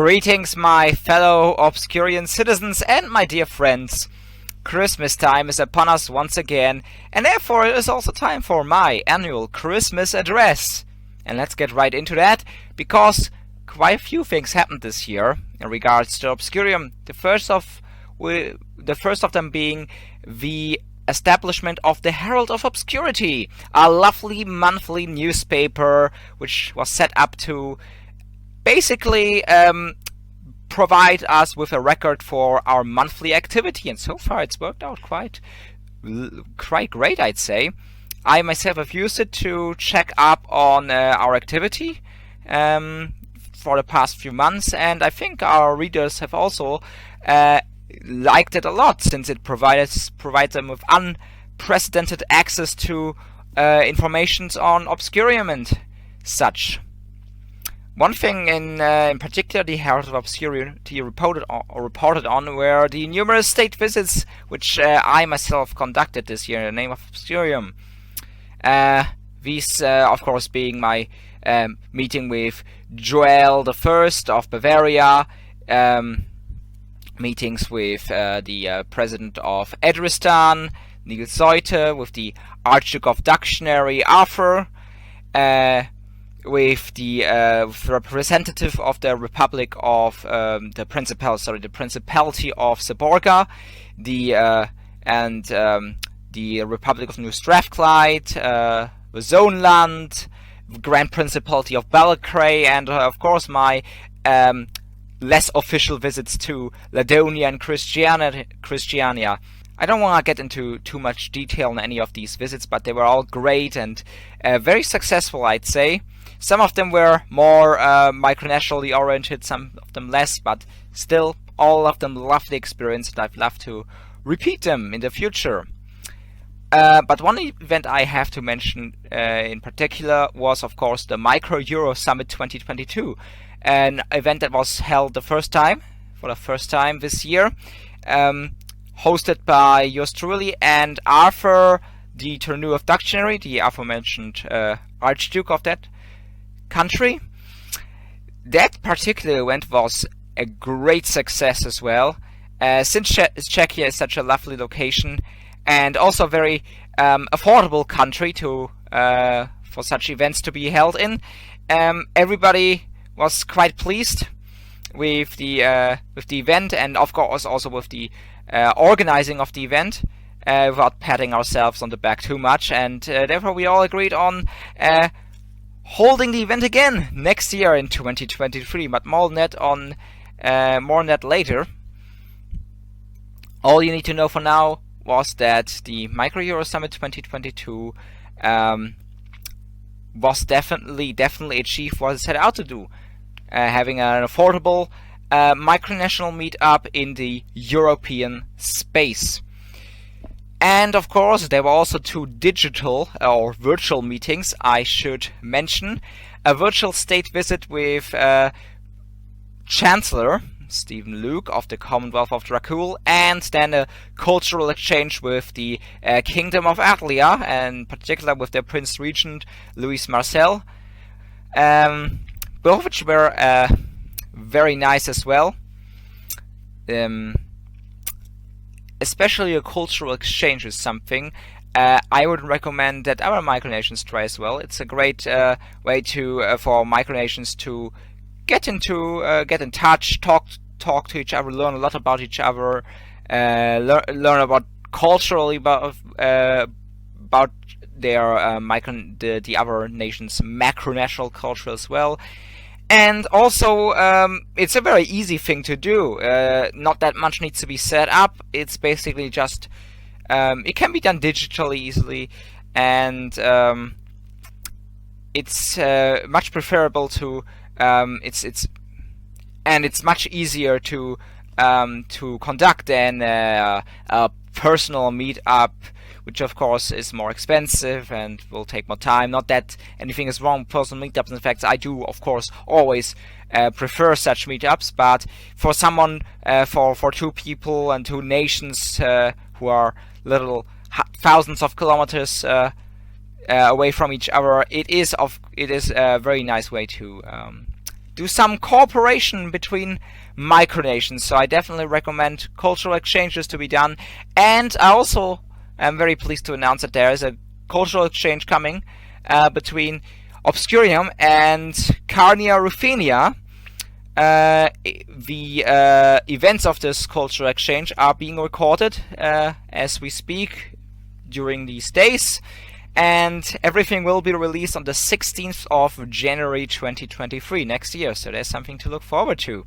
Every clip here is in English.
Greetings, my fellow Obscurian citizens and my dear friends. Christmas time is upon us once again, and therefore it is also time for my annual Christmas Address. And let's get right into that, because quite a few things happened this year in regards to Obscurium. The first of them being the establishment of the Herald of Obscurity, a lovely monthly newspaper which was set up to basically provide us with a record for our monthly activity, and so far it's worked out quite great, I'd say. I myself have used it to check up on our activity for the past few months, and I think our readers have also liked it a lot, since it provides them with unprecedented access to information on Obscurium and such. One thing in particular the Herald of Obscurity reported on were the numerous state visits which I myself conducted this year in the name of Obscurium. These, of course, being my meeting with Joel I of Bavaria, meetings with the President of Edristan, Niels Seute, with the Archduke of Ductionary, Arthur, with the representative of the Republic of the Principality of Seborga, the Republic of New Strathclyde, the Zoneland, the Grand Principality of Balacray, and of course my less official visits to Ladonia and Christiania. I don't want to get into too much detail on any of these visits, but they were all great and very successful, I'd say. Some of them were more micronationally oriented, some of them less, but still, all of them loved the experience, and I'd love to repeat them in the future. But one event I have to mention in particular was, of course, the Micro Euro Summit 2022, an event that was held for the first time this year, hosted by yours truly and Arthur, the Tourneur of Ductionary, the aforementioned Archduke of that country. That particular event was a great success as well, since Czechia is such a lovely location and also a very affordable country to for such events to be held in. Everybody was quite pleased with the event, and of course also with the organizing of the event, without patting ourselves on the back too much, and therefore we all agreed on holding the event again next year in 2023, but more on that later. All you need to know for now was that the Micro Euro Summit 2022 was definitely achieved what it set out to do, having an affordable micronational meetup in the European space. And of course, there were also two digital or virtual meetings, I should mention. A virtual state visit with Chancellor Stephen Luke of the Commonwealth of Dracul, and then a cultural exchange with the Kingdom of Atlia, and in particular with their Prince Regent Louis Marcel, both of which were very nice as well. Especially a cultural exchange is something I would recommend that other micronations try as well. It's a great way for micronations to get in touch, talk to each other, learn a lot about each other, learn about culturally about their the other nations' macronational culture as well. And also, it's a very easy thing to do. Not that much needs to be set up. It's basically just it can be done digitally easily, and it's much preferable to it's much easier to conduct than a personal meetup, which of course is more expensive and will take more time. Not that anything is wrong with personal meetups. In fact, I do, of course, always prefer such meetups. But for someone, for two people and two nations who are little thousands of kilometers away from each other, it is a very nice way to do some cooperation between micronations. So I definitely recommend cultural exchanges to be done. And I also am very pleased to announce that there is a cultural exchange coming between Obscurium and Carnia Ruthenia. The events of this cultural exchange are being recorded as we speak during these days, and everything will be released on the 16th of January 2023, next year, so there's something to look forward to.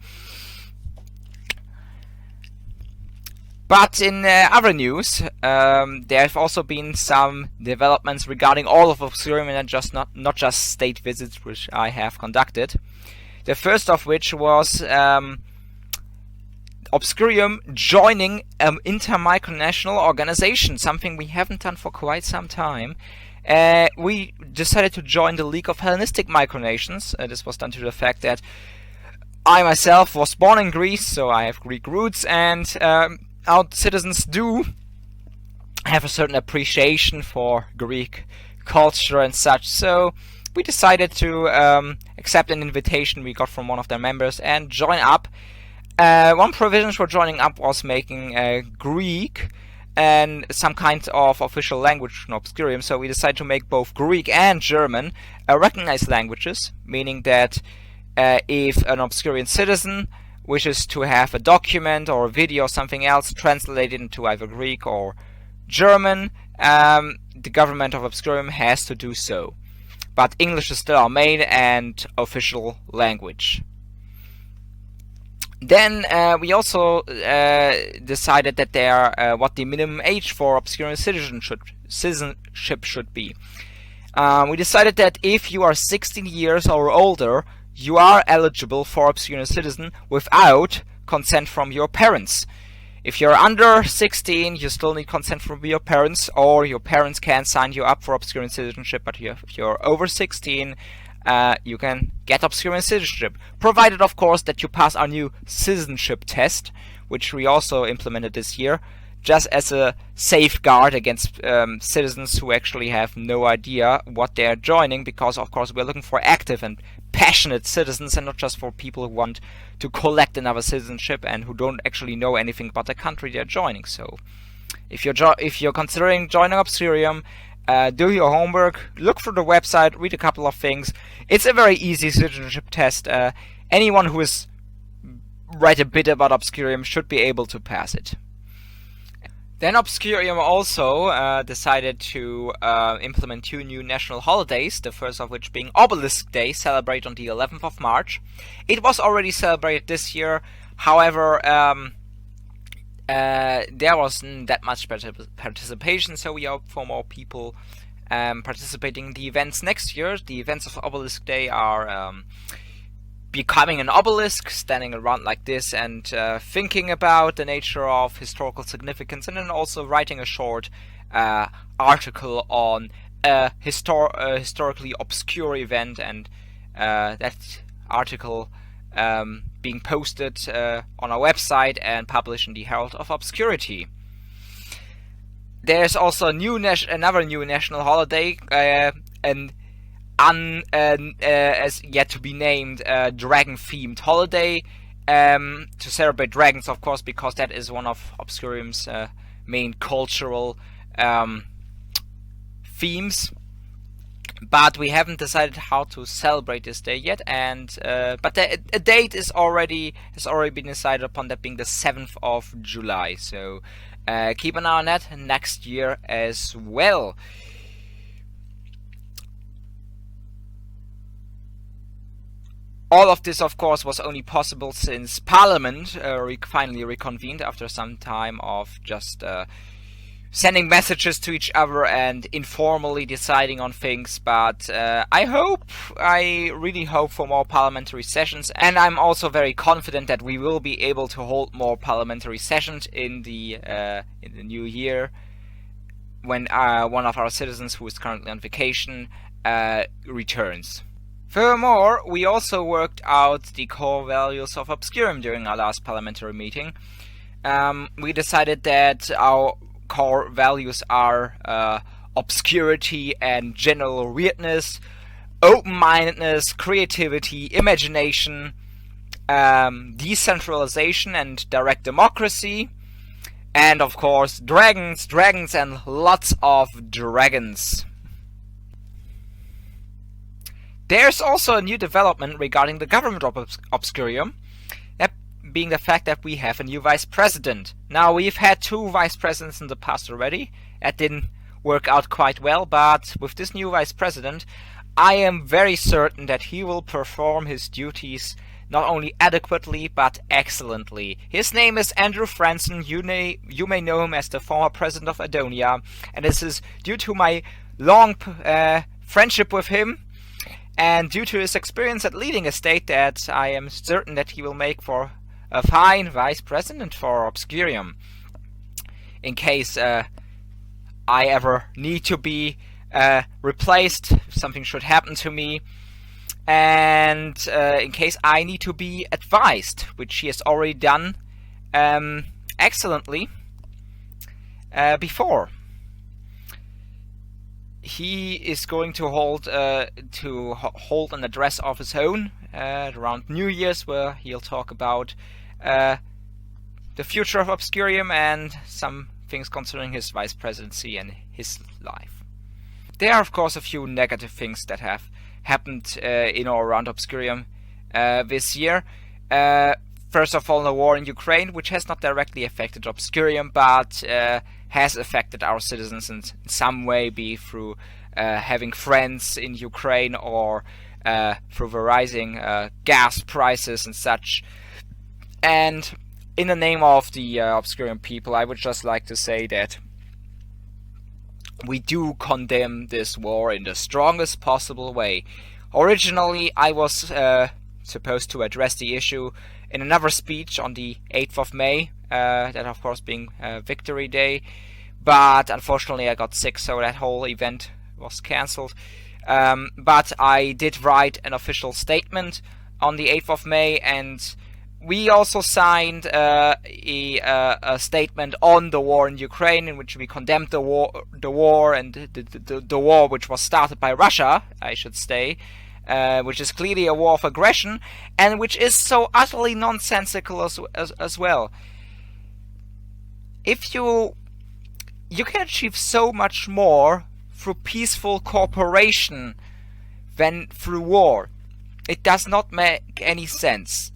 But in other news, there have also been some developments regarding all of Obscurium, and just not just state visits which I have conducted. The first of which was Obscurium joining an inter-micronational organization, something we haven't done for quite some time. We decided to join the League of Hellenistic Micronations. This was done to the fact that I myself was born in Greece, so I have Greek roots, and our citizens do have a certain appreciation for Greek culture and such. So we decided to accept an invitation we got from one of their members and join up. One provision for joining up was making Greek and some kind of official language in Obscurium, so we decided to make both Greek and German recognized languages, meaning that if an Obscurian citizen wishes to have a document or a video or something else translated into either Greek or German, the government of Obscurium has to do so. But English is still our main and official language. Then we also decided that what the minimum age for Obscurian citizenship should be. We decided that if you are 16 years or older, you are eligible for Obscurian citizen without consent from your parents. If you're under 16, you still need consent from your parents, or your parents can sign you up for Obscurian citizenship, but if you're over 16, you can get Obscurian citizenship, provided of course that you pass our new citizenship test, which we also implemented this year, just as a safeguard against citizens who actually have no idea what they're joining, because of course we're looking for active and passionate citizens and not just for people who want to collect another citizenship and who don't actually know anything about the country they're joining. So if you're considering joining Obscurium, do your homework, look through the website, read a couple of things. It's a very easy citizenship test. Anyone who has read a bit about Obscurium should be able to pass it. Then Obscurium also decided to implement 2 new national holidays, the first of which being Obelisk Day, celebrated on the 11th of March. It was already celebrated this year, however, there wasn't that much participation, so we hope for more people participating in the events next year. The events of Obelisk Day are becoming an obelisk, standing around like this and thinking about the nature of historical significance, and then also writing a short article on a historically obscure event, and that article being posted on our website and published in the Herald of Obscurity. There's also another new national holiday, as yet to be named dragon-themed holiday, to celebrate dragons, of course, because that is one of Obscurium's main cultural themes. But we haven't decided how to celebrate this day yet, and but a date has already been decided upon, that being the 7th of July. So keep an eye on that next year as well. All of this, of course, was only possible since Parliament finally reconvened after some time of just sending messages to each other and informally deciding on things. But I really hope for more parliamentary sessions, and I'm also very confident that we will be able to hold more parliamentary sessions in the new year, when one of our citizens who is currently on vacation returns. Furthermore, we also worked out the core values of Obscurium during our last parliamentary meeting. We decided that our core values are obscurity and general weirdness, open-mindedness, creativity, imagination, decentralization and direct democracy, and of course dragons, and lots of dragons. There's also a new development regarding the government of Obscurium, that being the fact that we have a new vice president. Now, we've had 2 vice presidents in the past already. That didn't work out quite well, but with this new vice president, I am very certain that he will perform his duties not only adequately, but excellently. His name is Andrew Franson. You may know him as the former president of Adonia, and this is due to my long friendship with him, and due to his experience at leading a state, that I am certain that he will make for a fine vice president for Obscurium. In case I ever need to be replaced, if something should happen to me, and in case I need to be advised, which he has already done excellently before. He is going to hold an address of his own around New Year's, where he'll talk about the future of Obscurium and some things concerning his vice presidency and his life. There are of course a few negative things that have happened in or around Obscurium this year. First of all, the war in Ukraine, which has not directly affected Obscurium, but has affected our citizens in some way, be through having friends in Ukraine or through the rising gas prices and such. And in the name of the Obscurium people, I would just like to say that we do condemn this war in the strongest possible way. Originally, I was supposed to address the issue in another speech on the 8th of May, that of course being Victory Day, but unfortunately I got sick, so that whole event was cancelled. But I did write an official statement on the 8th of May, and we also signed a statement on the war in Ukraine, in which we condemned the war and the war which was started by Russia, I should say, which is clearly a war of aggression, and which is so utterly nonsensical as well. If you can achieve so much more through peaceful cooperation than through war. It does not make any sense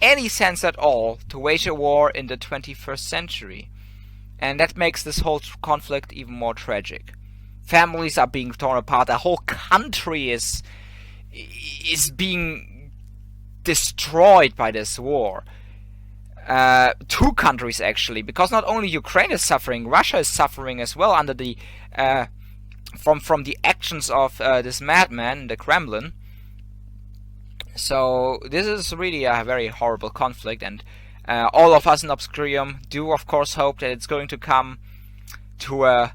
at all, to wage a war in the 21st century. And that makes this whole conflict even more tragic. Families are being torn apart, a whole country is being destroyed by this war. 2 countries actually, because not only Ukraine is suffering, Russia is suffering as well under the from the actions of this madman in the Kremlin. So this is really a very horrible conflict, and all of us in Obscurium do of course hope that it's going to come to an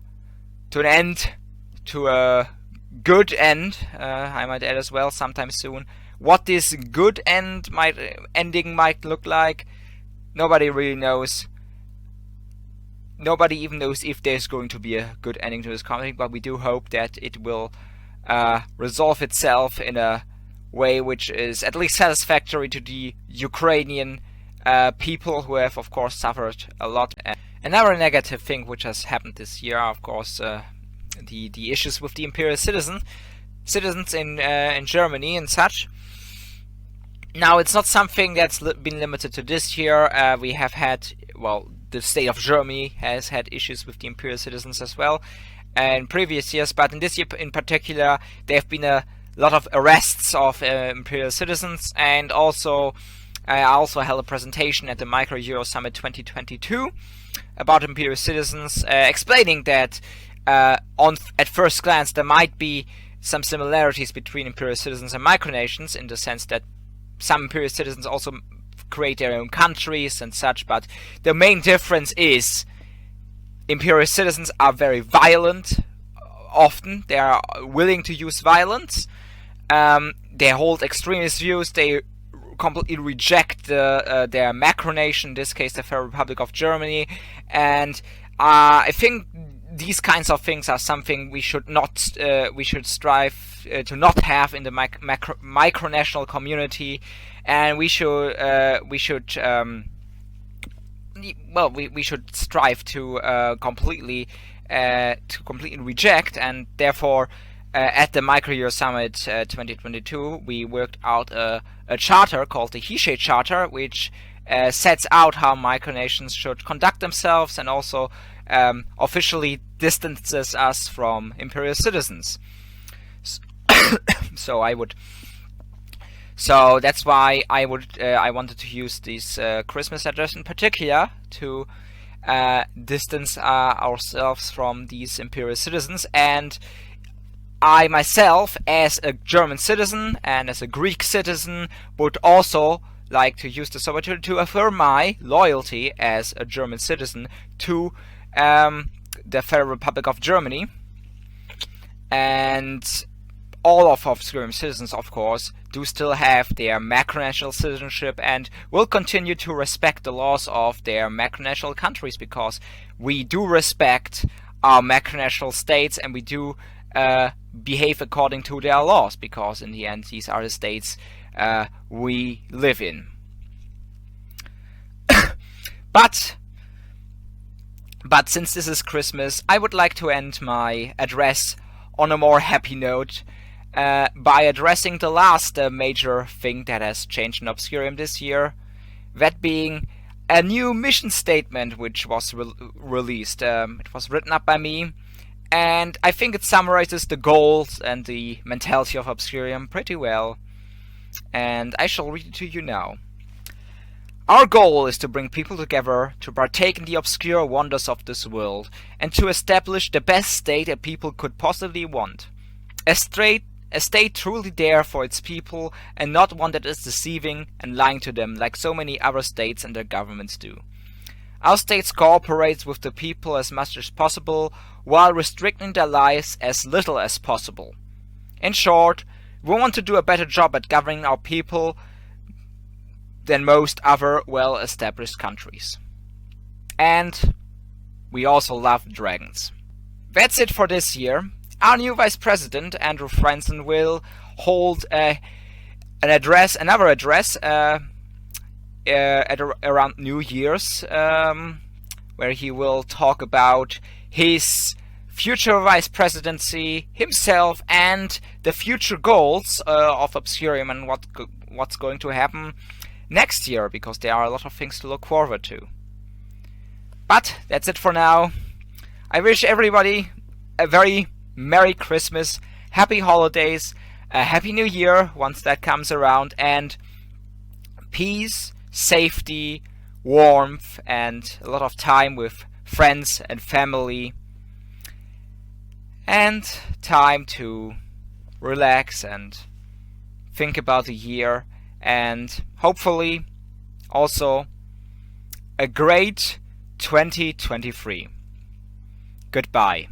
end, to a good end, I might add as well, sometime soon. What this good ending might look like, nobody really knows. Nobody even knows if there's going to be a good ending to this conflict, but we do hope that it will resolve itself in a way which is at least satisfactory to the Ukrainian people, who have of course suffered a lot. And another negative thing which has happened this year are of course the issues with the imperial citizens in Germany and such. Now, it's not something that's been limited to this year. We have had, well, the state of Germany has had issues with the imperial citizens as well in previous years, but in this year in particular there have been a lot of arrests of imperial citizens, and also I also held a presentation at the Micro Euro Summit 2022 about imperial citizens, explaining that at first glance there might be some similarities between imperial citizens and micronations, in the sense that some imperial citizens also create their own countries and such, but the main difference is imperial citizens are very violent. Often they are willing to use violence. They hold extremist views. They completely reject their macronation, in this case the Federal Republic of Germany, and I think these kinds of things are something we should strive to not have in the micronational community, and we should we should strive to completely reject, and therefore at the Micro-Euro Summit 2022 we worked out a charter called the He-Shade Charter, which sets out how micronations should conduct themselves, and also officially distances us from imperial citizens. So that's why I wanted to use this Christmas address in particular to distance ourselves from these imperial citizens. And I myself, as a German citizen and as a Greek citizen, would also like to use this opportunity to affirm my loyalty as a German citizen to the Federal Republic of Germany. And all of Obscurium citizens, of course, do still have their macronational citizenship and will continue to respect the laws of their macronational countries, because we do respect our macronational states, and we do behave according to their laws, because in the end these are the states we live in. But since this is Christmas, I would like to end my address on a more happy note by addressing the last major thing that has changed in Obscurium this year, that being a new mission statement which was released. It was written up by me, and I think it summarizes the goals and the mentality of Obscurium pretty well, and I shall read it to you now. Our goal is to bring people together to partake in the obscure wonders of this world, and to establish the best state a people could possibly want. A state truly there for its people, and not one that is deceiving and lying to them like so many other states and their governments do. Our state cooperates with the people as much as possible, while restricting their lives as little as possible. In short, we want to do a better job at governing our people than most other well-established countries. And we also love dragons. That's it for this year. Our new Vice President, Andrew Franzen, will hold another address around New Year's, where he will talk about his future vice presidency, himself, and the future goals of Obscurium, and what's going to happen next year, because there are a lot of things to look forward to. But that's it for now. I wish everybody a very Merry Christmas, Happy Holidays, a Happy New Year once that comes around, and peace, safety, warmth, and a lot of time with friends and family, and time to relax and think about the year, and hopefully also a great 2023. Goodbye.